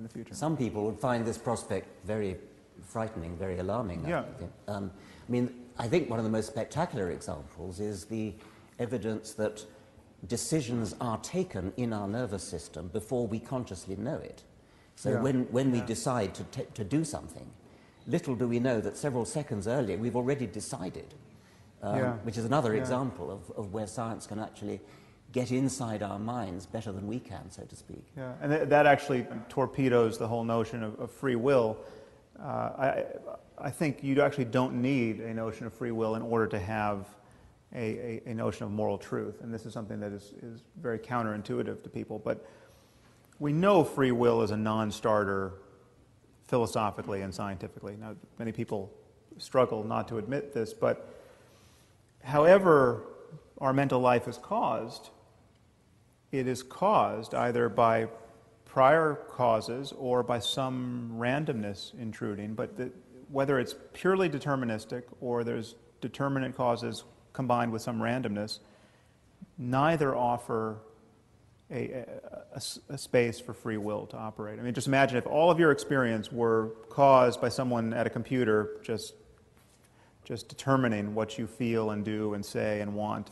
the future. Some people would find this prospect very frightening, very alarming. Yeah. I think one of the most spectacular examples is the evidence that decisions are taken in our nervous system before we consciously know it. So Yeah. when we decide to do something, little do we know that several seconds earlier we've already decided, which is another example of where science can actually get inside our minds better than we can, so to speak. Yeah, and that actually torpedoes the whole notion of free will. I think you actually don't need a notion of free will in order to have a notion of moral truth, and this is something that is very counterintuitive to people. But we know free will is a non-starter philosophically and scientifically. Now, many people struggle not to admit this, but however our mental life is caused, it is caused either by prior causes or by some randomness intruding, but whether it's purely deterministic or there's determinate causes combined with some randomness, neither offer a space for free will to operate. I mean, just imagine if all of your experience were caused by someone at a computer just determining what you feel and do and say and want.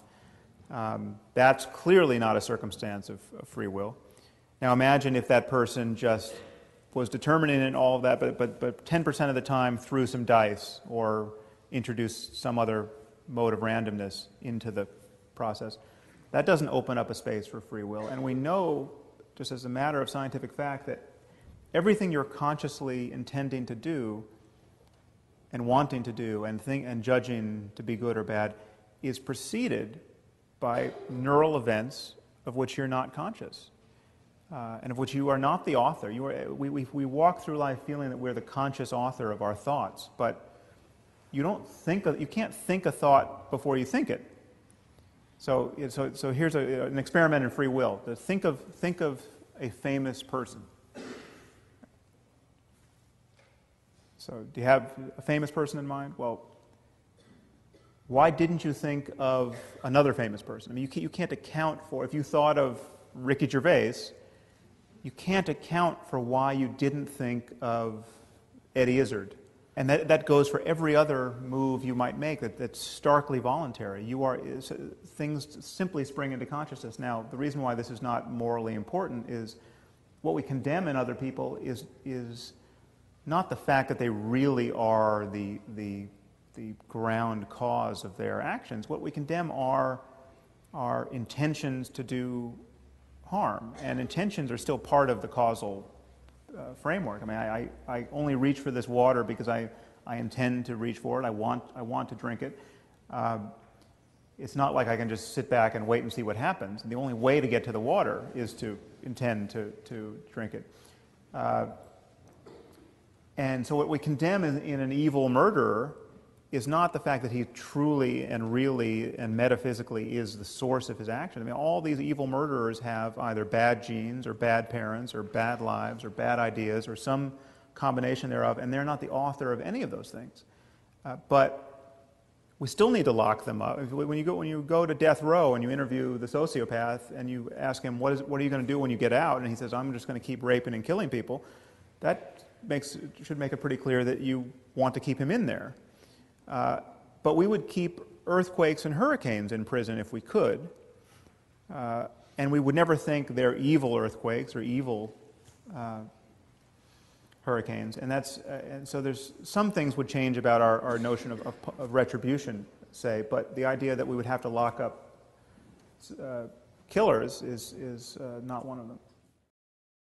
That's clearly not a circumstance of free will. Now imagine if that person just was determining in all of that, but 10% of the time threw some dice or introduced some other mode of randomness into the process. That doesn't open up a space for free will. And we know, just as a matter of scientific fact, that everything you're consciously intending to do and wanting to do and judging to be good or bad is preceded by neural events of which you're not conscious. And of which you are not the author. We walk through life feeling that we're the conscious author of our thoughts, but you can't think a thought before you think it. So here's an experiment in free will. Think of a famous person. So do you have a famous person in mind? Well, why didn't you think of another famous person? I mean, you can't account for, if you thought of Ricky Gervais, you can't account for why you didn't think of Eddie Izzard. And that goes for every other move you might make that's starkly voluntary. Things simply spring into consciousness. Now, the reason why this is not morally important is what we condemn in other people is not the fact that they really are the ground cause of their actions. What we condemn are intentions to do harm, and intentions are still part of the causal framework. I mean, I only reach for this water because I intend to reach for it. I want to drink it. It's not like I can just sit back and wait and see what happens. And the only way to get to the water is to intend to drink it. And so what we condemn in an evil murderer is not the fact that he truly and really and metaphysically is the source of his action. I mean, all these evil murderers have either bad genes or bad parents or bad lives or bad ideas or some combination thereof, and they're not the author of any of those things. But we still need to lock them up. When you go to death row and you interview the sociopath and you ask him, what are you going to do when you get out? And he says, I'm just going to keep raping and killing people. That should make it pretty clear that you want to keep him in there. But we would keep earthquakes and hurricanes in prison if we could, and we would never think they're evil earthquakes or evil hurricanes. And so there's some things would change about our notion of retribution, say, but the idea that we would have to lock up killers is not one of them.